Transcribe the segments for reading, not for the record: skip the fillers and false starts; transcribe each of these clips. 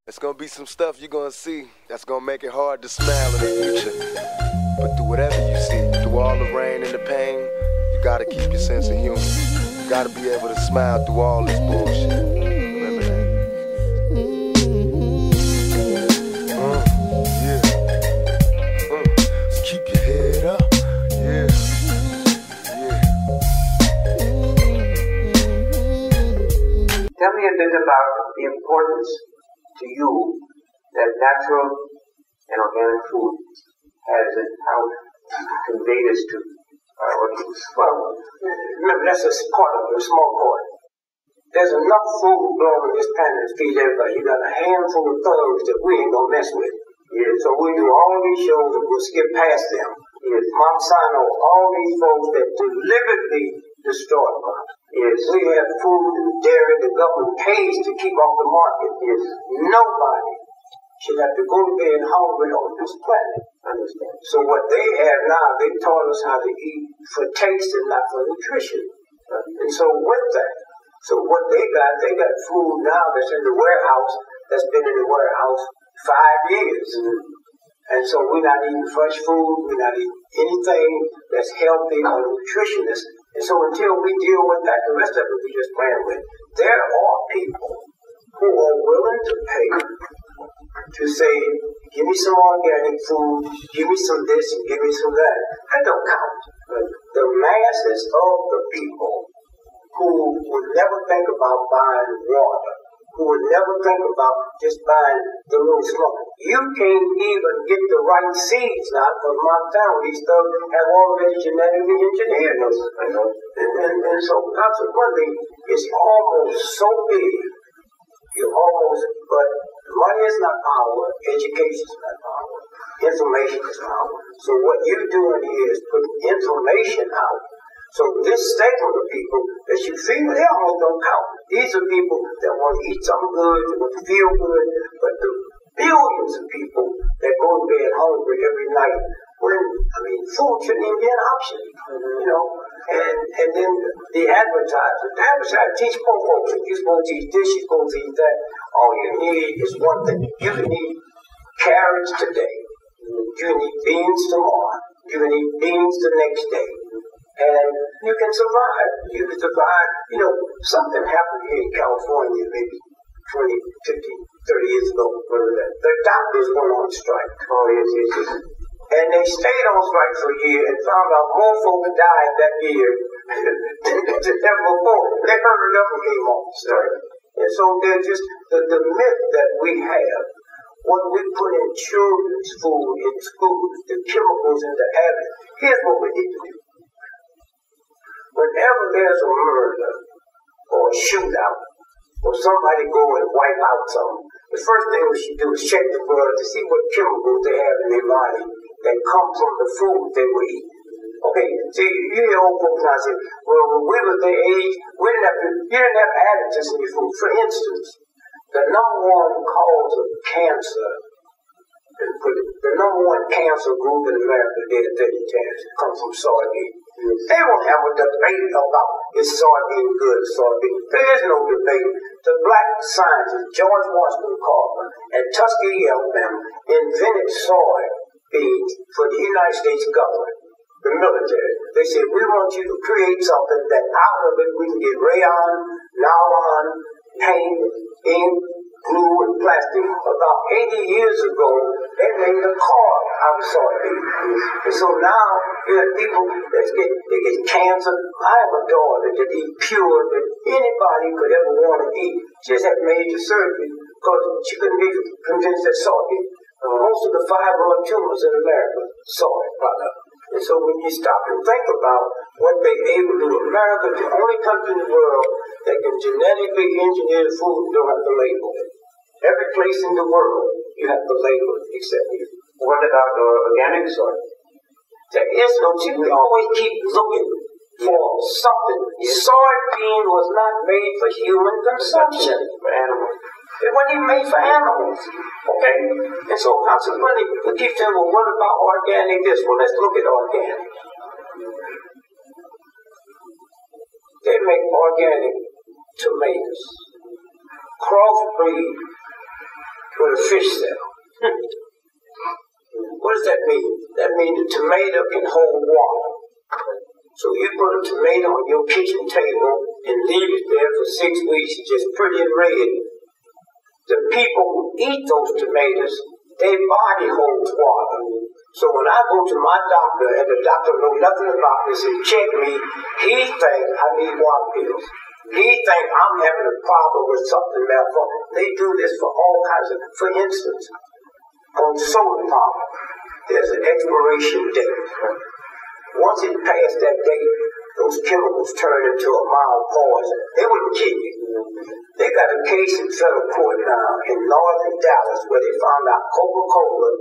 It's gonna be some stuff you're gonna see that's gonna make it hard to smile in the future. But through whatever you see, through all the rain and the pain, you gotta keep your sense of humor. You gotta be able to smile through all this bullshit. Remember that. Keep your head up. Yeah. Tell me a bit about the importance to you that natural and organic food has and how it convey this to well, remember that's a part of it, a small part. There's enough food growing on this planet to feed everybody. You got a handful of thugs that we ain't gonna mess with. Yeah, so we do all these shows and we'll skip past them. Yes, Monsanto, all these folks that deliberately destroy us. Yes, we have food and dairy the government pays to keep off the market. Yes, nobody should have to go to bed hungry on this planet. Understand? So what they have now, they taught us how to eat for taste and not for nutrition. And so with that, so what they got food now that's in the warehouse, that's been in the warehouse 5 years. And so we're not eating fresh food, we're not eating anything that's healthy or nutritious. And so until we deal with that, the rest of it we just playing with. There are people who are willing to pay to say, give me some organic food, give me some this and give me some that. That don't count. The masses of the people who would never think about buying water, who would never think about just buying the little smoke. You can't even get the right seeds now from Montana. These thugs have already genetically engineered them. And so consequently, it's almost so big. But money is not power, education is not power, information is power. So what you're doing here is putting information out. So this segment of people that you feel, they almost don't count. These are people that want to eat something good, that want to feel good, but the billions of people that go to bed hungry every night, food shouldn't even be an option, And then the advertiser teach poor folks, you're supposed to eat this, you're supposed to eat that. All you need is one thing. You can eat carrots today. You can eat beans tomorrow. You can eat beans the next day. And you can survive. You can survive. Something happened here in California maybe 20, 50, 30 years ago. The doctors went on strike. Oh, yes. And they stayed on strike for a year and found out more folks died that year than ever before. They hurried up and came off strike. And so there's just the myth that we have. What we put in children's food in schools, the chemicals in the air. Here's what we need to do. Whenever there's a murder or a shootout, or somebody go and wipe out something, the first thing we should do is check the blood to see what chemicals they have in their body that come from the food they were eating. Okay, see, you hear old folks now say, well, when we were their age, you didn't have additives in your food. For instance, the number one cause of cancer, the number one cancer group in America, they're vegetarians, comes from soybean. They won't have a debate about is soybean good or soybean. There is no debate. The black scientist, George Washington Carver, at Tuskegee, Alabama, invented soybeans for the United States government, the military. They said, we want you to create something that out of it we can get rayon, nylon, paint, ink, glue, and plastic. About 80 years ago, they made a car out of soybeans. And so now, you have people that get cancer. I have a daughter that eat pure that anybody could ever want to eat. She just had major surgery because she couldn't be convinced that soybean. Most of the fibroid tumors in America, soy product. And so when you stop and think about what they're able to do, America is the only country in the world that can genetically engineer the food and don't have to label it. Every place in the world, you have to label it except here. What about organic soy? There is no, we always keep looking for something. Soybean was not made for human consumption. For animals. It wasn't even made for animals. Okay? And so consequently, we keep saying, well, what about organic this? Well, let's look at organic. They make organic tomatoes. Crossbreed for the fish sale. What does that mean? That means the tomato can hold water. So you put a tomato on your kitchen table and leave it there for 6 weeks, just pretty and red. The people who eat those tomatoes, their body holds water. So when I go to my doctor and the doctor knows nothing about this and check me, he thinks I need water pills. He thinks I'm having a problem with something malfunction. They do this for all kinds of, for instance, on solar power, there's an expiration date. Once it passed that date, those chemicals turn into a mild poison. They wouldn't kill you. They got a case in federal court now in northern Dallas where they found out Coca-Cola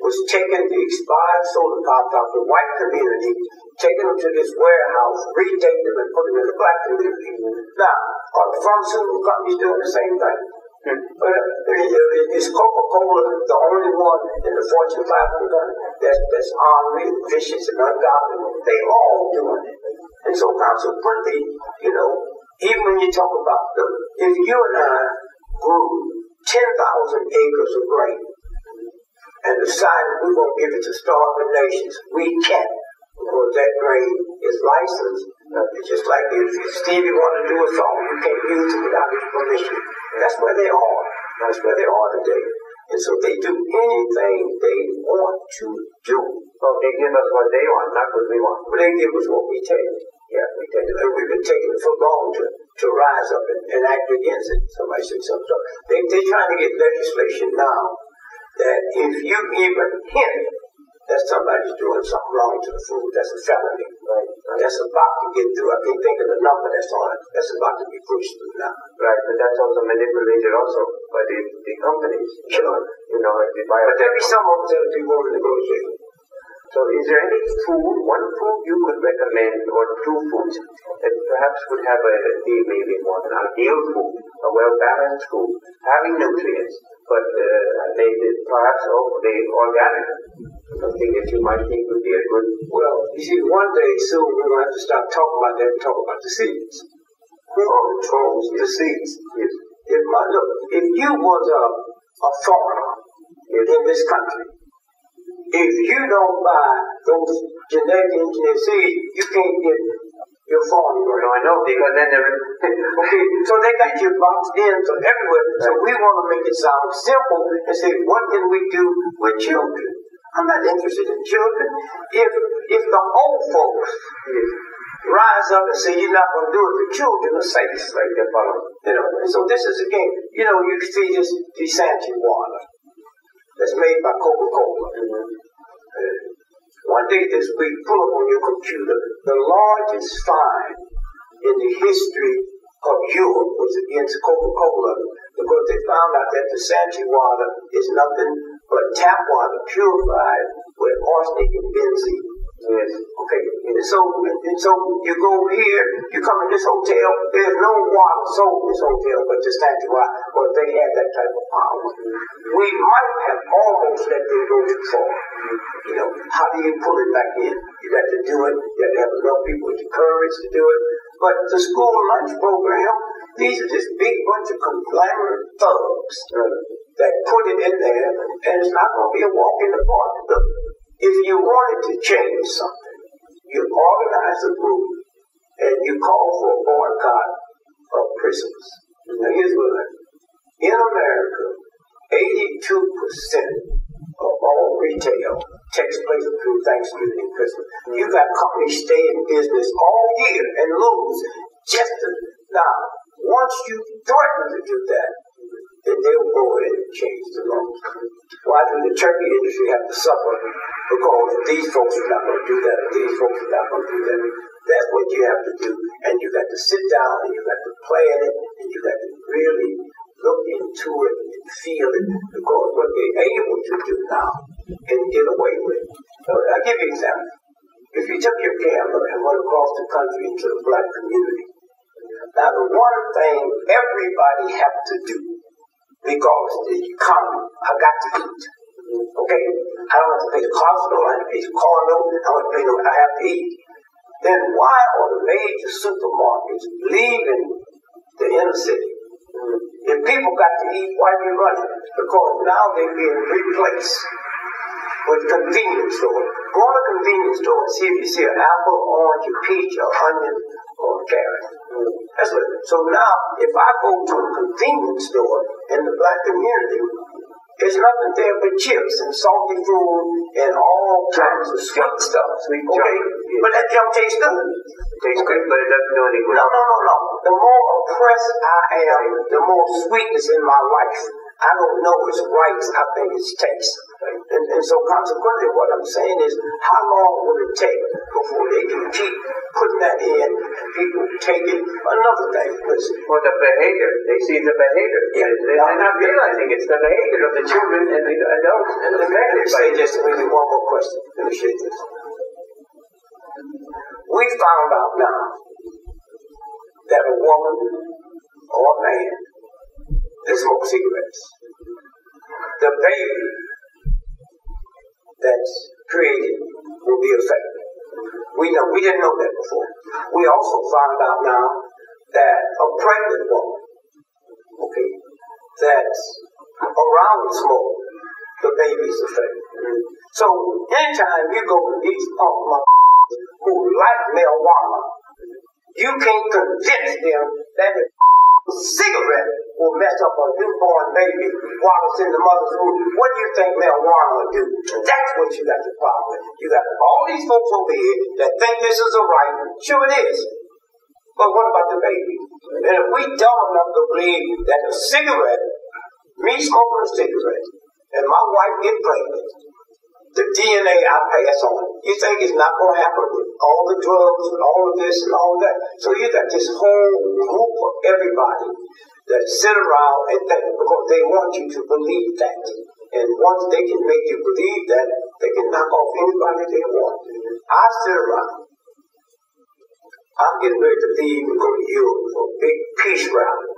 was taking the expired soda pops out the white community, taking them to this warehouse, redating them and putting them in the black community. Now, are the pharmaceutical companies doing the same thing? But is Coca-Cola the only one in the Fortune 500 that's ornery, vicious, and ungodly? They all doing it. And so consequently, even when you talk about if you and I grew 10,000 acres of grain and decided we're going to give it to starving nations, we can't, because that grain is licensed. It's just like if Stevie wanted to do a song, you can't use it without his permission. That's where they are. That's where they are today. And so they do anything they want to do. So they give us what they want, not what we want. But they give us what we take. Yeah, we take it. And we've been taking it for long to rise up and act against it. Somebody said something. So they're trying to get legislation now that if you even hint that somebody's doing something wrong to the food, that's a felony. Right. That's about to get through. I can't think of the number that's on it. That's about to be pushed through now. Right, but that's also manipulated also by the companies. Sure. But there'll be some of them that do more negotiate. So is there any food, one food you could recommend, or two foods that perhaps would have maybe more an ideal food, a well-balanced food, having nutrients, but made it perhaps organic? Something that you might think would be a good... Well, you see, one day soon we're going to have to stop talking about that and talk about the seeds. Who controls the seeds? Yes. If you was a farmer in this country, if you don't buy those genetically engineered seeds, you can't get your farm right. No, I know, because then they're... Okay, so they got you boxed in so everywhere. So we want to make it sound simple and say, what can we do with children? I'm not interested in children. If the old folks rise up and say you're not going to do it, the children are safe. Like that, and so this is again, you can see this Desanti water that's made by Coca-Cola. One day this week, pull up on your computer, the largest fine in the history of Europe was against Coca-Cola because they found out that the Desanti water is nothing but tap water purified with arsenic and benzene. Yes. Okay. And so you go here, you come in this hotel, there's no water sold in this hotel but the Desanti water. Well, they had that type of power. We might have almost let them go too far. How do you pull it back in? You got to do it. You got to have enough people with the courage to do it. But the school lunch program, these are just big bunch of conglomerate thugs that put it in there, and it's not going to be a walk in the park. Look, if you wanted to change something, you organize a group and you call for a boycott of prisons. Now here's what I mean. In America, 82% of all retail takes place through Thanksgiving and Christmas. You got companies stay in business all year and lose now. Once you threaten to do that, then they'll go ahead and change the law. Why do the turkey industry have to suffer? Because these folks are not going to do that, these folks are not going to do that. That's what you have to do. And you got to sit down and you got to plan it and you got to really look into it and feel it, because what they're able to do now and get away with. So I'll give you an example. If you took your camera and went across the country into the black community, now the one thing everybody have to do, because the economy, I got to eat. Okay? I don't have to pay the hospital, I have to pay the car note, I don't have to pay no, I have to eat. Then why are the major supermarkets leaving the inner city If people got to eat, why are you running? Because now they're being replaced with convenience store. Go to a convenience store and see if you see an apple, orange, a peach, or onion, or a carrot. That's what. So now, if I go to a convenience store in the black community, there's nothing there but chips and salty food and all kinds of sweet stuff. Sweet okay? junk. But that junk tastes good. It tastes good, but it doesn't do any good. No. The more oppressed I am, the more sweetness in my life. I don't know its rights, I think it's taste. And so consequently what I'm saying is, how long will it take before they can keep putting that in and people take it? Another thing, listen. Well, the behavior, they see the behavior. Yeah. They're not realizing it's the behavior of the children and the adults and the Let me say parents. just maybe one more question. Let me say this. We found out now that a woman or a man that smokes cigarettes, the baby that's created will be affected. We didn't know that before. We also found out now that a pregnant woman, okay, that's around smoke, the baby's affected. So anytime you go to these punk motherfuckers who like marijuana, you can't convince them that a cigarette will mess up a newborn baby while it's in the mother's womb. What do you think marijuana will do? That's what you got the problem with. You got all these folks over here that think this is a right. Sure it is. But what about the baby? And if we dumb enough to believe that a cigarette, me smoking a cigarette, and my wife get pregnant, the DNA I pass on, you think it's not going to happen with all the drugs and all of this and all that? So you got this whole group of everybody that sit around and think, because they want you to believe that. And once they can make you believe that, they can knock off anybody they want. I sit around. I'm getting ready to leave and go to Europe for a big peace rally.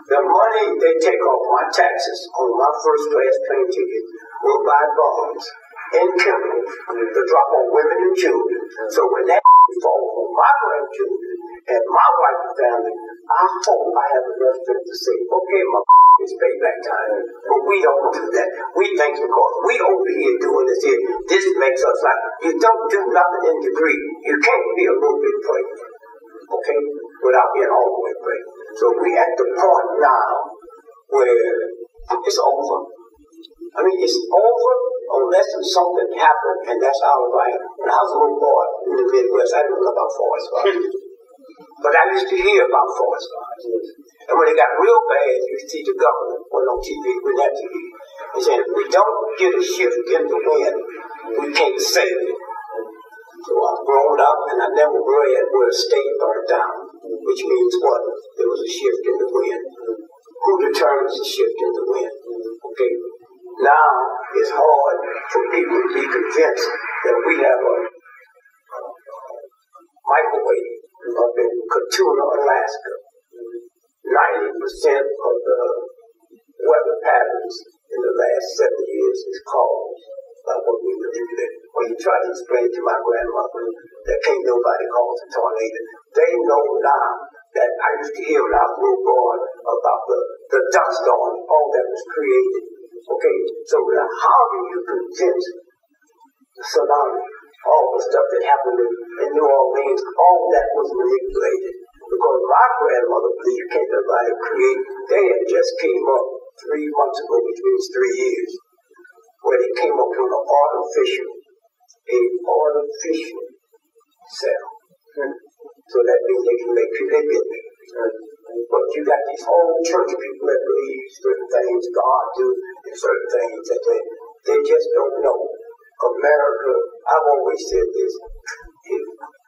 The money they take off my taxes on my first class plane ticket will buy bombs and chemicals to drop on women and children. So when that falls on my grandchildren and my wife and family, I hope I have enough strength to say, okay, my it's payback time. But we don't do that. We think because we over here doing this here, this makes us like, you don't do nothing in degree. You can't be a little bit pregnant, okay, without being all the way pregnant. So we at the point now where it's over. I mean, it's over unless something happened, and that's our life. When I was a little boy in the Midwest, I didn't know about forest fires. But I used to hear about forest fires. And when it got real bad, you see the government went on TV, went on TV, and said, if we don't get a shift in the wind, we can't save it. So I've grown up, and I never read where a state burned down, which means what? There was a shift in the wind. Who determines the shift in the wind? Okay. Now it's hard for people to be convinced that we have a microwave up in Katuna, Alaska. 90% of the weather patterns in the last 7 years is caused by what we manipulate. When you try to explain to my grandmother that can't nobody cause a tornado, they know now that I used to hear when I was a little boy about the dust storm, all that was created. Okay, so now how do you convince the tsunami, all the stuff that happened in New Orleans, all that was manipulated? Because my grandmother believed can't nobody create. They had just came up 3 months ago, which means 3 years, where they came up with an artificial cell. So that means they can make people, they've been made. But you got these whole church people that believe certain things God do and certain things that they just don't know. America, I've always said this,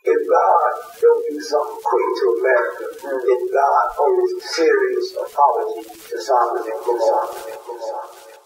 if God don't do something quick to America, then God owes a serious apology to Solomon and Gomorrah.